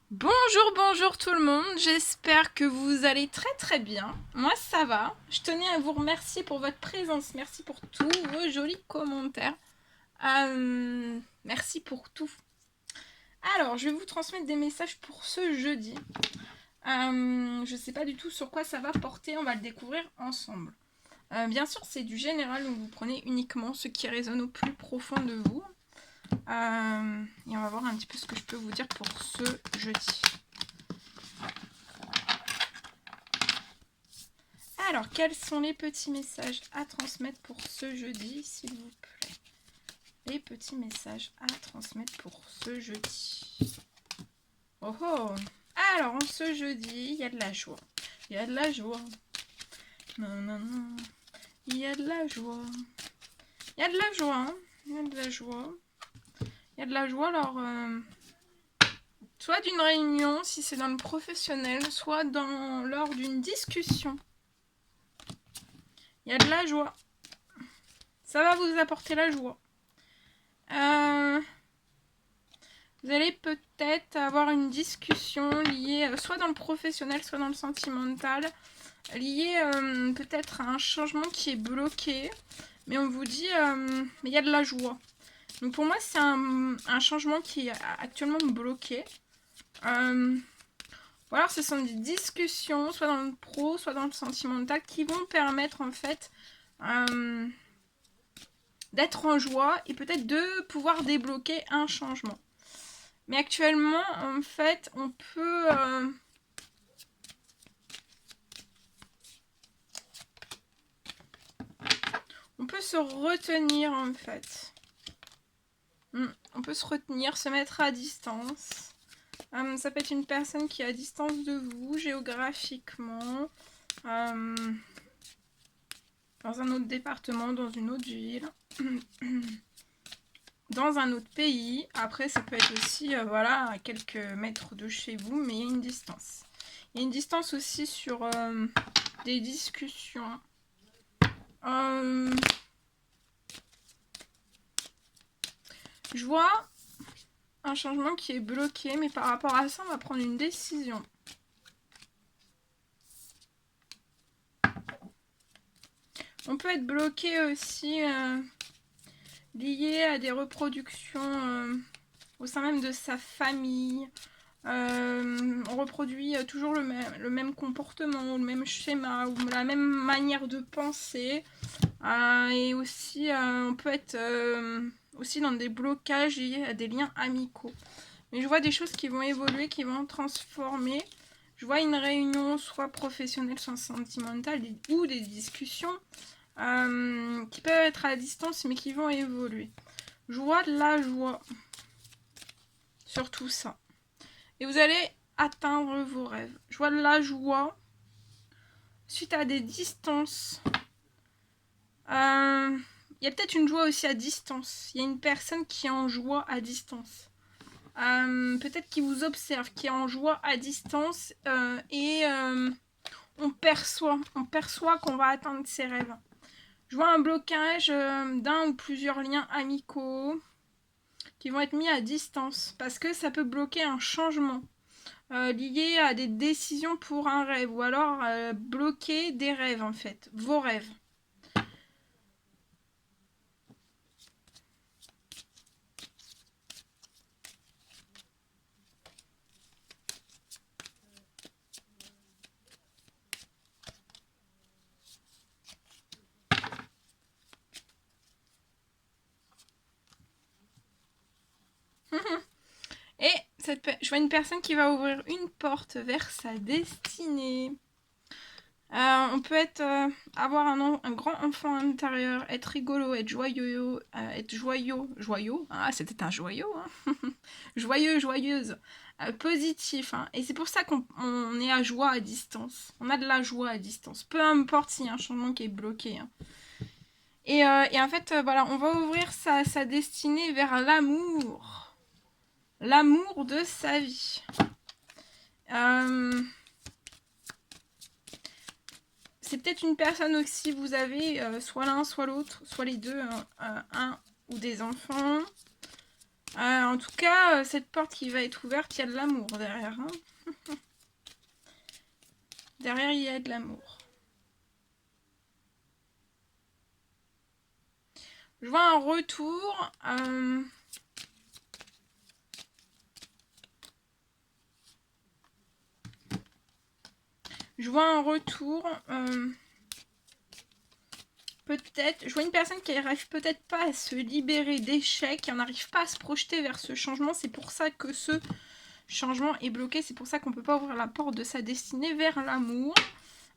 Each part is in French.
Bonjour, bonjour tout le monde, j'espère que vous allez très très bien. Moi ça va, je tenais à vous remercier pour votre présence, merci pour tous vos jolis commentaires. Merci pour tout. Alors, je vais vous transmettre des messages pour ce jeudi. Je sais pas du tout sur quoi ça va porter, on va le découvrir ensemble. Bien sûr, c'est du général, donc vous prenez uniquement ce qui résonne au plus profond de vous. Et on va voir un petit peu ce que je peux vous dire pour ce jeudi. Alors, quels sont les petits messages à transmettre pour ce jeudi, s'il vous plaît? Les petits messages à transmettre pour ce jeudi. Oh oh! Alors, en ce jeudi, il y a de la joie. Il y a de la joie. Non, non, non. Il y a de la joie. Il y a de la joie. Hein. Il y a de la joie. Il y a de la joie, alors... soit d'une réunion, si c'est dans le professionnel, soit lors d'une discussion. Il y a de la joie. Ça va vous apporter la joie. Vous allez peut-être avoir une discussion liée soit dans le professionnel, soit dans le sentimental, liée peut-être à un changement qui est bloqué, mais on vous dit, mais il y a de la joie. Donc pour moi, c'est un changement qui est actuellement bloqué. Ou alors ce sont des discussions, soit dans le pro, soit dans le sentimental, qui vont permettre en fait d'être en joie et peut-être de pouvoir débloquer un changement. Mais actuellement, en fait, on peut... on peut se retenir, en fait. On peut se retenir, se mettre à distance. Ça peut être une personne qui est à distance de vous, géographiquement. Dans un autre département, dans une autre ville. Dans un autre pays. Après, ça peut être aussi, voilà, à quelques mètres de chez vous, mais il y a une distance. Il y a une distance aussi sur des discussions. Je vois un changement qui est bloqué, mais par rapport à ça, on va prendre une décision. On peut être bloqué aussi lié à des reproductions au sein même de sa famille. On reproduit toujours le même comportement, ou le même schéma, ou la même manière de penser. Et aussi, on peut être aussi dans des blocages liés à des liens amicaux. Mais je vois des choses qui vont évoluer, qui vont transformer. Je vois une réunion soit professionnelle, soit sentimentale, ou des discussions qui peuvent être à distance, mais qui vont évoluer. Je vois de la joie sur tout ça. Et vous allez atteindre vos rêves. Je vois de la joie suite à des distances. Il y a peut-être une joie aussi à distance. Il y a une personne qui est en joie à distance. Peut-être qui vous observe, qui est en joie à distance et on perçoit qu'on va atteindre ses rêves. Je vois un blocage d'un ou plusieurs liens amicaux qui vont être mis à distance parce que ça peut bloquer un changement lié à des décisions pour un rêve ou alors bloquer des rêves en fait, vos rêves. Et je vois une personne qui va ouvrir une porte vers sa destinée. On peut être avoir un grand enfant à l'intérieur, être rigolo, être joyeux, ah c'était un joyau, hein. Joyeux, joyeuse, positif, hein. Et c'est pour ça qu'on est à joie à distance. On a de la joie à distance, peu importe s'il y a un changement qui est bloqué, hein. Et en fait, voilà, on va ouvrir sa destinée vers l'amour. L'amour de sa vie. C'est peut-être une personne aussi, vous avez soit l'un, soit l'autre, soit les deux, un ou des enfants. En tout cas, cette porte qui va être ouverte, il y a de l'amour derrière. Hein. Derrière, il y a de l'amour. Je vois un retour. Je vois un retour. Peut-être. Je vois une personne qui n'arrive peut-être pas à se libérer d'échecs, qui n'arrive pas à se projeter vers ce changement. C'est pour ça que ce changement est bloqué. C'est pour ça qu'on ne peut pas ouvrir la porte de sa destinée vers l'amour,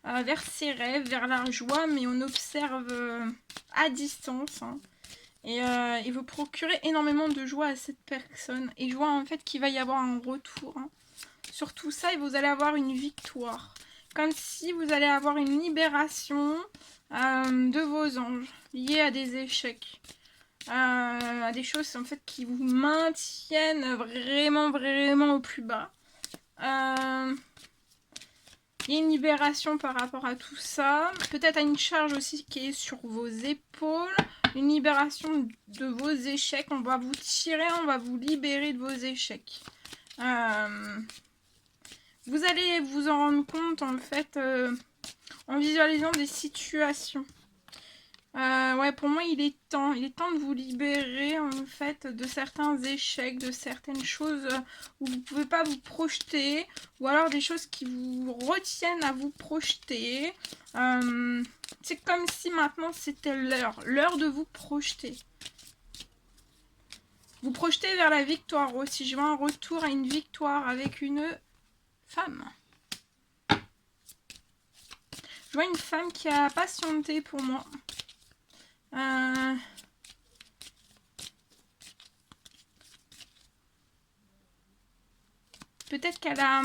vers ses rêves, vers la joie. Mais on observe à distance. Hein. Et il veut procurer énormément de joie à cette personne. Et je vois en fait qu'il va y avoir un retour. Hein. Sur tout ça, et vous allez avoir une victoire. Comme si vous allez avoir une libération de vos anges liés à des échecs. À des choses en fait qui vous maintiennent vraiment, vraiment au plus bas. Il y a une libération par rapport à tout ça. Peut-être à une charge aussi qui est sur vos épaules. Une libération de vos échecs. On va vous tirer, on va vous libérer de vos échecs. Vous allez vous en rendre compte en fait en visualisant des situations. Ouais, pour moi il est temps de vous libérer en fait de certains échecs, de certaines choses où vous ne pouvez pas vous projeter, ou alors des choses qui vous retiennent à vous projeter. C'est comme si maintenant c'était l'heure de vous projeter. Vous projetez vers la victoire aussi. Je vois un retour à une victoire avec une femme. Je vois une femme qui a patienté pour moi. Peut-être qu'elle a...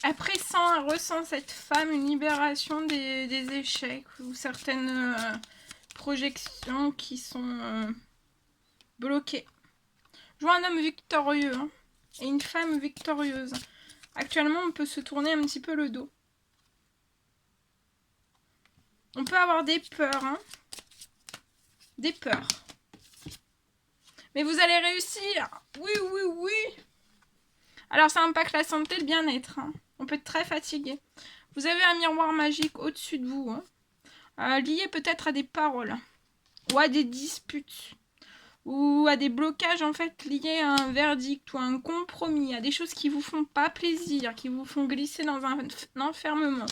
Elle pressent, elle ressent cette femme une libération des échecs ou certaines projections qui sont bloquées. Je vois un homme victorieux hein, et une femme victorieuse. Actuellement, on peut se tourner un petit peu le dos. On peut avoir des peurs. Hein, des peurs. Mais vous allez réussir. Oui, oui, oui. Alors, ça impacte la santé, le bien-être. Hein. On peut être très fatigué. Vous avez un miroir magique au-dessus de vous. Hein, lié peut-être à des paroles. Ou à des disputes. Ou à des blocages en fait liés à un verdict ou à un compromis. À des choses qui vous font pas plaisir. Qui vous font glisser dans un enfermement.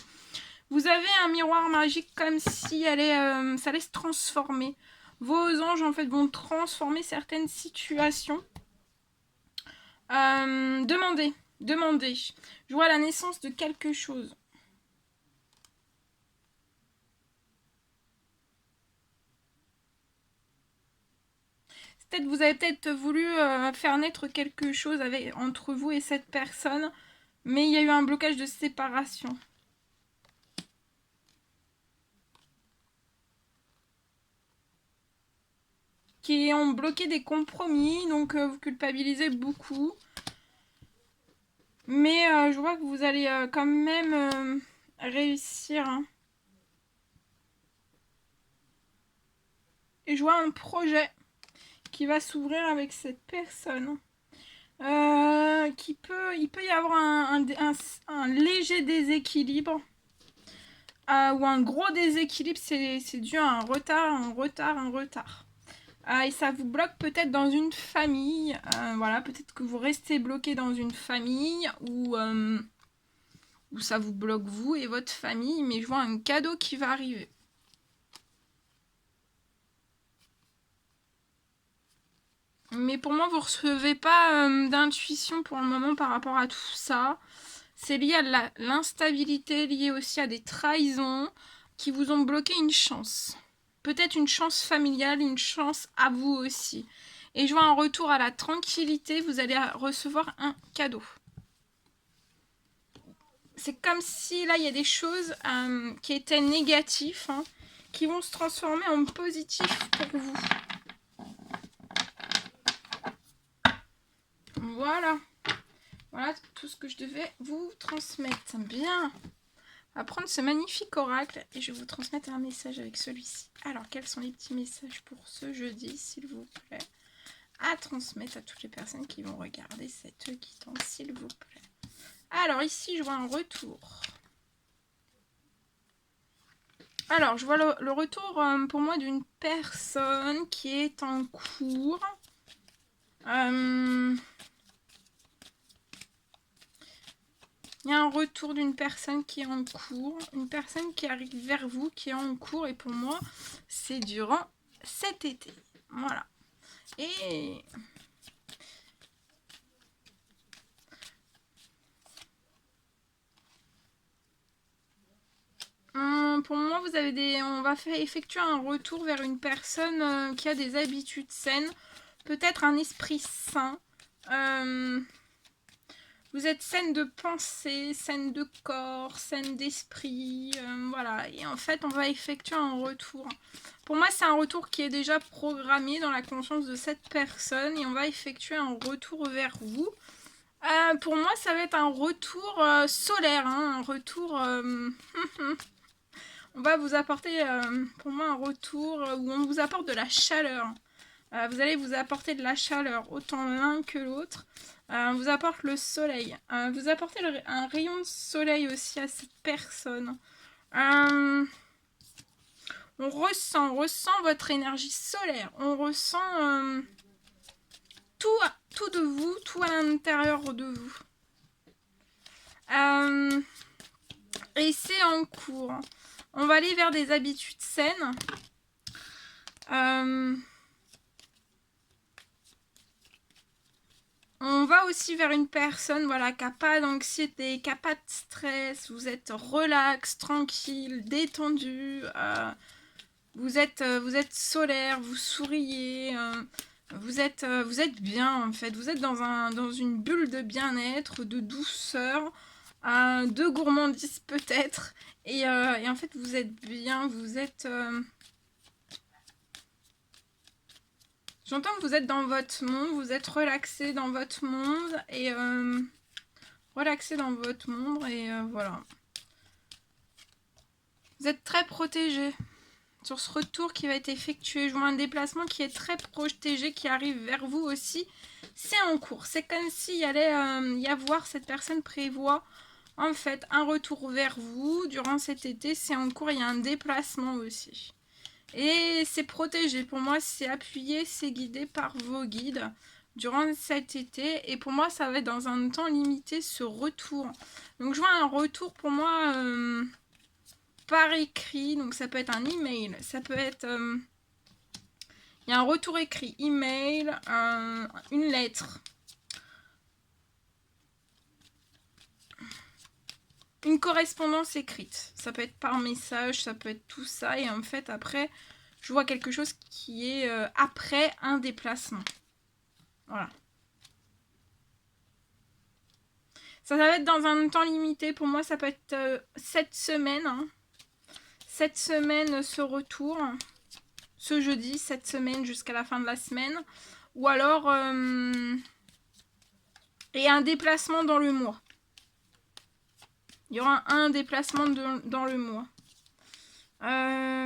Vous avez un miroir magique comme si ça allait se transformer. Vos anges en fait vont transformer certaines situations. Demandez. Je vois la naissance de quelque chose. Peut-être vous avez peut-être voulu faire naître quelque chose entre vous et cette personne, mais il y a eu un blocage de séparation. Qui ont bloqué des compromis, donc vous culpabilisez beaucoup. Mais je vois que vous allez quand même réussir. Hein. Et je vois un projet qui va s'ouvrir avec cette personne. Il peut y avoir un léger déséquilibre. Ou un gros déséquilibre, c'est dû à un retard. Et ça vous bloque peut-être dans une famille. Voilà, peut-être que vous restez bloqué dans une famille ou ça vous bloque vous et votre famille. Mais je vois un cadeau qui va arriver. Mais pour moi, vous ne recevez pas d'intuition pour le moment par rapport à tout ça. C'est lié à l'instabilité, lié aussi à des trahisons qui vous ont bloqué une chance. Peut-être une chance familiale, une chance à vous aussi. Et je vois un retour à la tranquillité, vous allez recevoir un cadeau. C'est comme si là, il y a des choses qui étaient négatives, hein, qui vont se transformer en positif pour vous. Voilà. Voilà tout ce que je devais vous transmettre. Bien. On va prendre ce magnifique oracle et je vais vous transmettre un message avec celui-ci. Alors, quels sont les petits messages pour ce jeudi, s'il vous plaît, à transmettre à toutes les personnes qui vont regarder cette guidance, s'il vous plaît. Alors, ici, je vois un retour. Alors, je vois le retour pour moi d'une personne qui est en cours. Il y a un retour d'une personne qui est en cours. Une personne qui arrive vers vous, qui est en cours. Et pour moi, c'est durant cet été. Voilà. Et... pour moi, vous avez on va effectuer un retour vers une personne qui a des habitudes saines, peut-être un esprit sain. Vous êtes saine de pensée, saine de corps, saine d'esprit, voilà. Et en fait, on va effectuer un retour. Pour moi, c'est un retour qui est déjà programmé dans la conscience de cette personne et on va effectuer un retour vers vous. Pour moi, ça va être un retour solaire, hein, un retour... on va vous apporter, pour moi, un retour où on vous apporte de la chaleur. Vous allez vous apporter de la chaleur, autant l'un que l'autre. On vous apporte le soleil. Vous apportez un rayon de soleil aussi à cette personne. On ressent votre énergie solaire. On ressent tout de vous, tout à l'intérieur de vous. Et c'est en cours. On va aller vers des habitudes saines. On va aussi vers une personne, voilà, qui n'a pas d'anxiété, qui n'a pas de stress. Vous êtes relax, tranquille, détendu. Vous êtes solaire, vous souriez. Vous êtes bien, en fait. Vous êtes dans une bulle de bien-être, de douceur, de gourmandise peut-être. Et en fait, vous êtes bien, vous êtes... J'entends que vous êtes dans votre monde, vous êtes relaxé dans votre monde et voilà. Vous êtes très protégé sur ce retour qui va être effectué. Je vois un déplacement qui est très protégé, qui arrive vers vous aussi. C'est en cours. C'est comme s'il allait y avoir, cette personne prévoit en fait un retour vers vous durant cet été. C'est en cours, il y a un déplacement aussi. Et c'est protégé. Pour moi, c'est appuyé, c'est guidé par vos guides durant cet été. Et pour moi, ça va être dans un temps limité ce retour. Donc, je vois un retour pour moi par écrit. Donc, ça peut être un email. Ça peut être... il y a un retour écrit, email, une lettre. Une correspondance écrite. Ça peut être par message, ça peut être tout ça. Et en fait, après... je vois quelque chose qui est après un déplacement. Voilà. Ça va être dans un temps limité. Pour moi, ça peut être 7 semaines. Hein. 7 semaines ce retour. Ce jeudi, 7 semaines jusqu'à la fin de la semaine. Ou alors... et un déplacement dans le mois. Il y aura un déplacement dans le mois.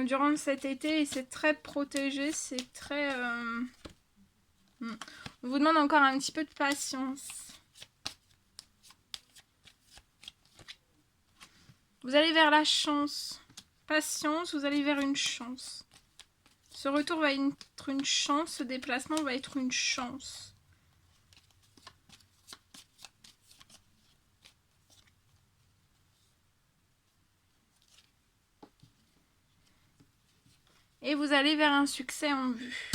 Durant cet été, et c'est très protégé, c'est très... On vous demande encore un petit peu de patience. Vous allez vers la chance. Patience, vous allez vers une chance. Ce retour va être une chance, ce déplacement va être une chance. Et vous allez vers un succès en vue.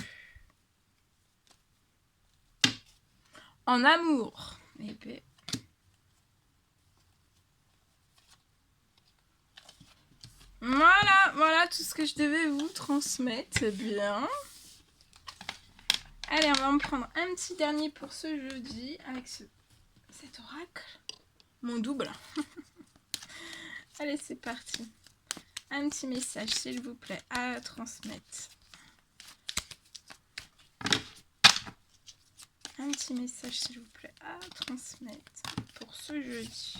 En amour. Épée. Voilà tout ce que je devais vous transmettre. Bien. Allez, on va en prendre un petit dernier pour ce jeudi avec cet oracle. Mon double. Allez, c'est parti. Un petit message, s'il vous plaît, à transmettre. Un petit message, s'il vous plaît, à transmettre pour ce jeudi.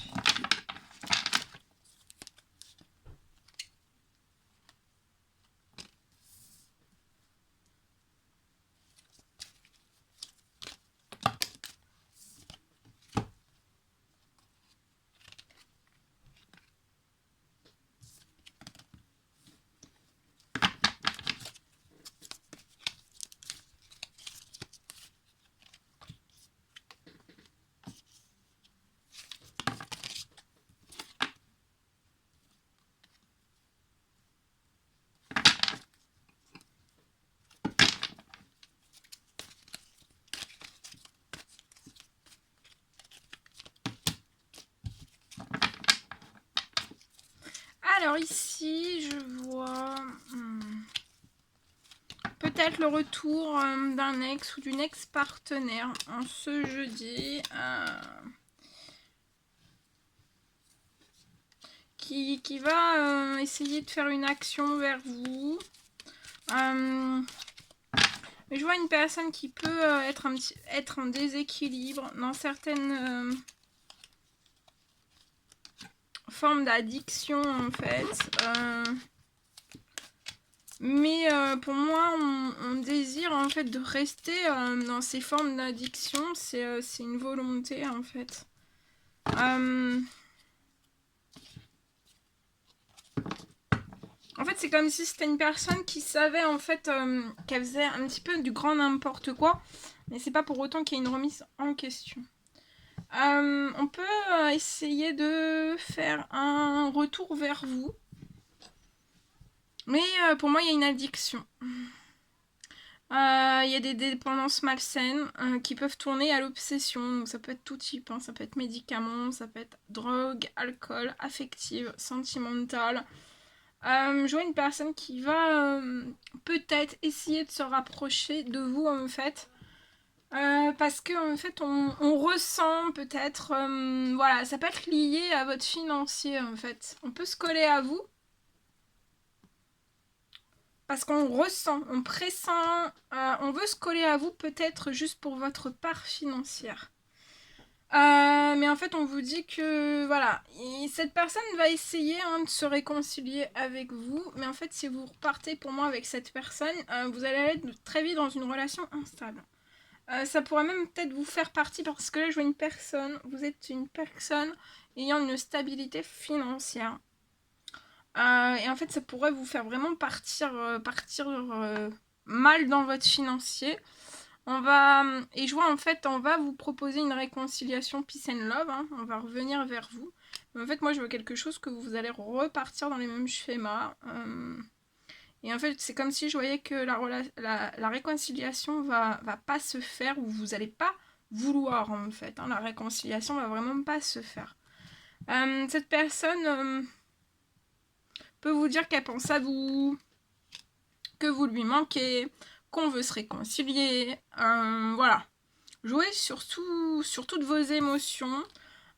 Alors ici, je vois peut-être le retour d'un ex ou d'une ex-partenaire en ce jeudi. Qui va essayer de faire une action vers vous. Mais je vois une personne qui peut être en déséquilibre dans certaines formes d'addiction en fait. Mais pour moi, on désire en fait de rester dans ces formes d'addiction. C'est une volonté en fait. En fait, c'est comme si c'était une personne qui savait en fait qu'elle faisait un petit peu du grand n'importe quoi. Mais c'est pas pour autant qu'il y ait une remise en question. On peut essayer de faire un retour vers vous. Mais pour moi, il y a une addiction. Il y a des dépendances malsaines qui peuvent tourner à l'obsession. Donc ça peut être tout type. Ça peut être médicaments, ça peut être drogue, alcool, affective, sentimentale. Je vois une personne qui va peut-être essayer de se rapprocher de vous en fait. Parce que en fait on ressent peut-être voilà, ça peut être lié à votre financier en fait. On peut se coller à vous parce qu'on ressent, on pressent, on veut se coller à vous peut-être juste pour votre part financière. Mais en fait on vous dit que voilà, cette personne va essayer de se réconcilier avec vous, mais en fait si vous repartez pour moi avec cette personne, vous allez être très vite dans une relation instable. Ça pourrait même peut-être vous faire partie parce que là je vois une personne, vous êtes une personne ayant une stabilité financière. Et en fait ça pourrait vous faire vraiment partir mal dans votre financier. Et je vois en fait, on va vous proposer une réconciliation peace and love, on va revenir vers vous. Mais en fait moi je vois quelque chose que vous allez repartir dans les mêmes schémas. Et en fait c'est comme si je voyais que la réconciliation va pas se faire, ou vous allez pas vouloir en fait. La réconciliation va vraiment pas se faire. Cette personne peut vous dire qu'elle pense à vous, que vous lui manquez, qu'on veut se réconcilier, voilà. Jouez surtout sur toutes vos émotions.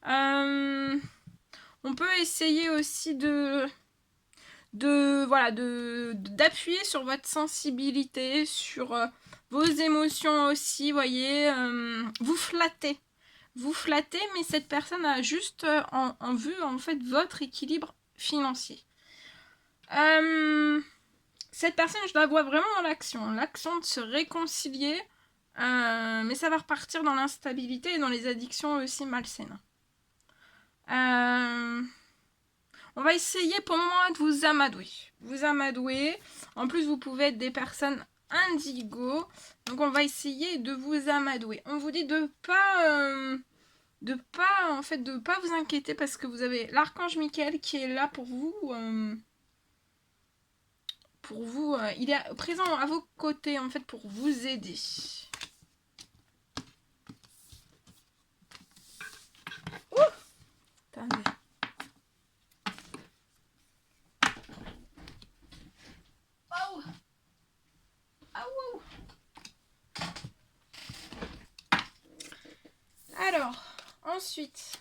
On peut essayer aussi d'appuyer sur votre sensibilité, sur vos émotions aussi, voyez, vous flattez, mais cette personne a juste en vue en fait votre équilibre financier. Cette personne, je la vois vraiment dans l'action de se réconcilier, mais ça va repartir dans l'instabilité et dans les addictions aussi malsaines. On va essayer pour le moment de vous amadouer. En plus, vous pouvez être des personnes indigo, donc on va essayer de vous amadouer. On vous dit de pas vous inquiéter parce que vous avez l'archange Michael qui est là pour vous. Il est présent à vos côtés en fait pour vous aider. Ouh, attendez. Oh. Oh. Alors, ensuite,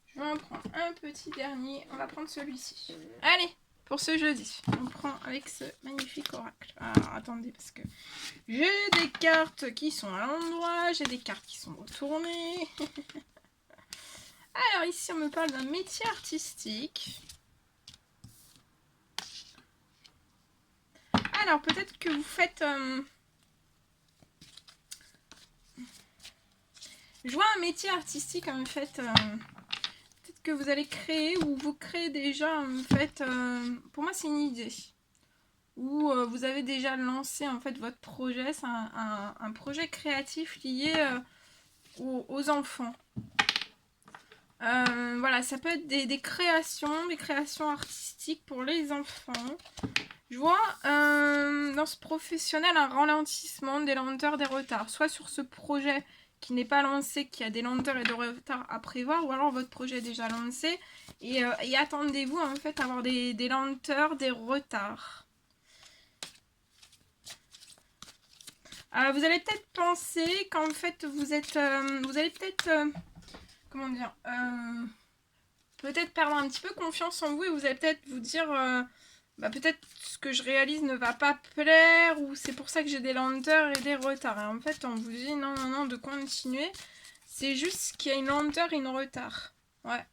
je vais en prendre un petit dernier. On va prendre celui-ci. Allez, pour ce jeudi, on prend avec ce magnifique oracle. Alors, attendez, parce que j'ai des cartes qui sont à l'endroit, j'ai des cartes qui sont retournées. Alors, ici, on me parle d'un métier artistique. Alors, peut-être que vous faites... Je vois un métier artistique, en fait... peut-être que vous allez créer, ou vous créez déjà, en fait... pour moi, c'est une idée. Ou vous avez déjà lancé, en fait, votre projet. C'est un projet créatif lié aux enfants. Voilà, ça peut être des créations artistiques pour les enfants. Je vois dans ce professionnel un ralentissement, des lenteurs, des retards, soit sur ce projet qui n'est pas lancé, qui a des lenteurs et des retards à prévoir, ou alors votre projet est déjà lancé et attendez-vous en fait à avoir des lenteurs, des retards. Vous allez peut-être penser qu'en fait vous allez peut-être, comment dire, peut-être perdre un petit peu confiance en vous et vous allez peut-être vous dire peut-être ce que je réalise ne va pas plaire ou c'est pour ça que j'ai des lenteurs et des retards. Et en fait, on vous dit non, de continuer. C'est juste qu'il y a une lenteur et une retard. Ouais.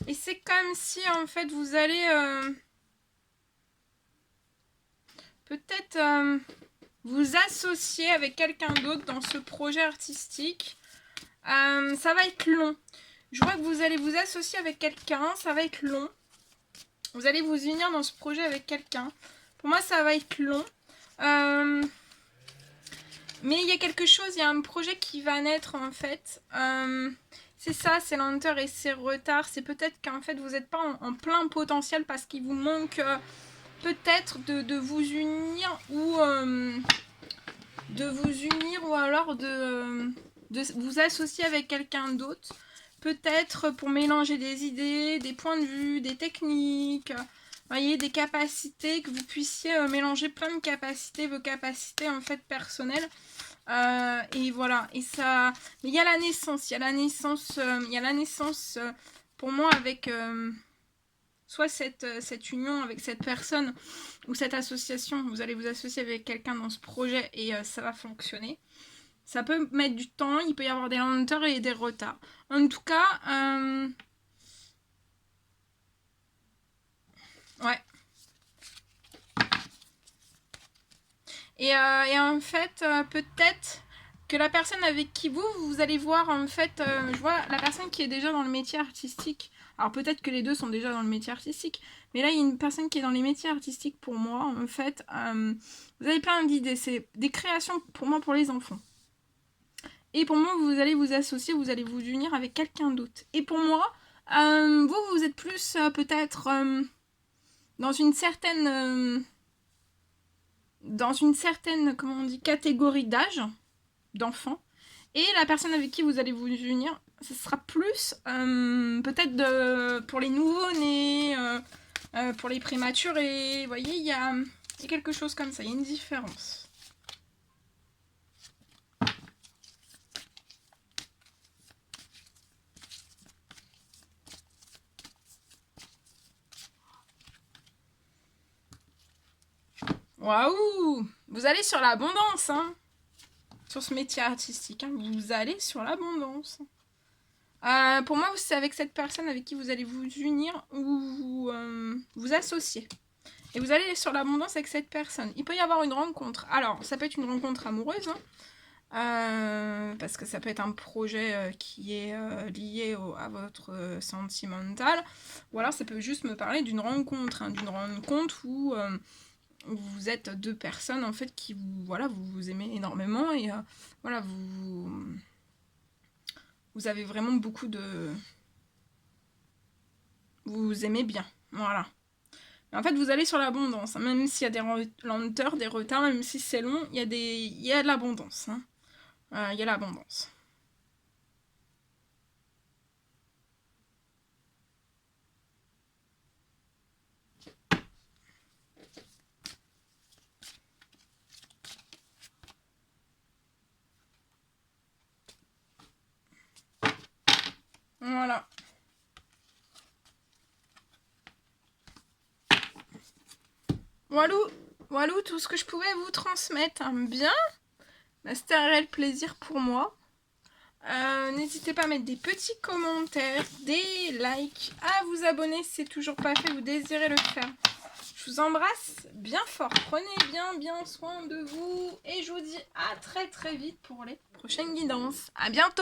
Et c'est comme si en fait vous allez peut-être vous associer avec quelqu'un d'autre dans ce projet artistique. Ça va être long. Je vois que vous allez vous associer avec quelqu'un, ça va être long. Vous allez vous unir dans ce projet avec quelqu'un. Pour moi, ça va être long. Mais il y a quelque chose, il y a un projet qui va naître en fait. C'est ça, c'est lenteur et c'est retard. C'est peut-être qu'en fait, vous n'êtes pas en plein potentiel parce qu'il vous manque peut-être de vous unir ou alors de vous associer avec quelqu'un d'autre. Peut-être pour mélanger des idées, des points de vue, des techniques, voyez, des capacités, que vous puissiez mélanger plein de capacités, vos capacités en fait personnelles. Et voilà, et ça, mais il y a la naissance, pour moi avec soit cette union avec cette personne ou cette association, vous allez vous associer avec quelqu'un dans ce projet et ça va fonctionner. Ça peut mettre du temps, il peut y avoir des lenteurs et des retards. En tout cas, ouais. Et en fait, peut-être que la personne avec qui vous allez voir, en fait, je vois la personne qui est déjà dans le métier artistique. Alors peut-être que les deux sont déjà dans le métier artistique, mais là il y a une personne qui est dans les métiers artistiques pour moi, en fait. Vous avez plein d'idées, c'est des créations pour moi pour les enfants. Et pour moi, vous allez vous associer, vous allez vous unir avec quelqu'un d'autre. Et pour moi, vous êtes plus peut-être dans une certaine, comment on dit, catégorie d'âge d'enfants. Et la personne avec qui vous allez vous unir, ce sera plus peut-être pour les nouveau-nés, pour les prématurés. Vous voyez, il y a quelque chose comme ça, il y a une différence. Waouh! Vous allez sur l'abondance, hein? Sur ce métier artistique, hein? Vous allez sur l'abondance. Pour moi, c'est avec cette personne avec qui vous allez vous unir ou vous associer. Et vous allez sur l'abondance avec cette personne. Il peut y avoir une rencontre. Alors, ça peut être une rencontre amoureuse, hein, parce que ça peut être un projet qui est lié à votre sentimental. Ou alors, ça peut juste me parler d'une rencontre, hein, où vous êtes deux personnes en fait qui vous aimez énormément et voilà, vous avez vraiment beaucoup de... Vous aimez bien, voilà. Mais en fait, vous allez sur l'abondance, hein, même s'il y a des lenteurs, des retards, même si c'est long, il y a de l'abondance. Hein. Il y a l'abondance. Voilà. Voilà tout ce que je pouvais vous transmettre. Hein. Bien. C'était un réel plaisir pour moi. N'hésitez pas à mettre des petits commentaires, des likes, à vous abonner si c'est toujours pas fait, vous désirez le faire. Je vous embrasse bien fort. Prenez bien soin de vous. Et je vous dis à très vite pour les prochaines guidances. À bientôt!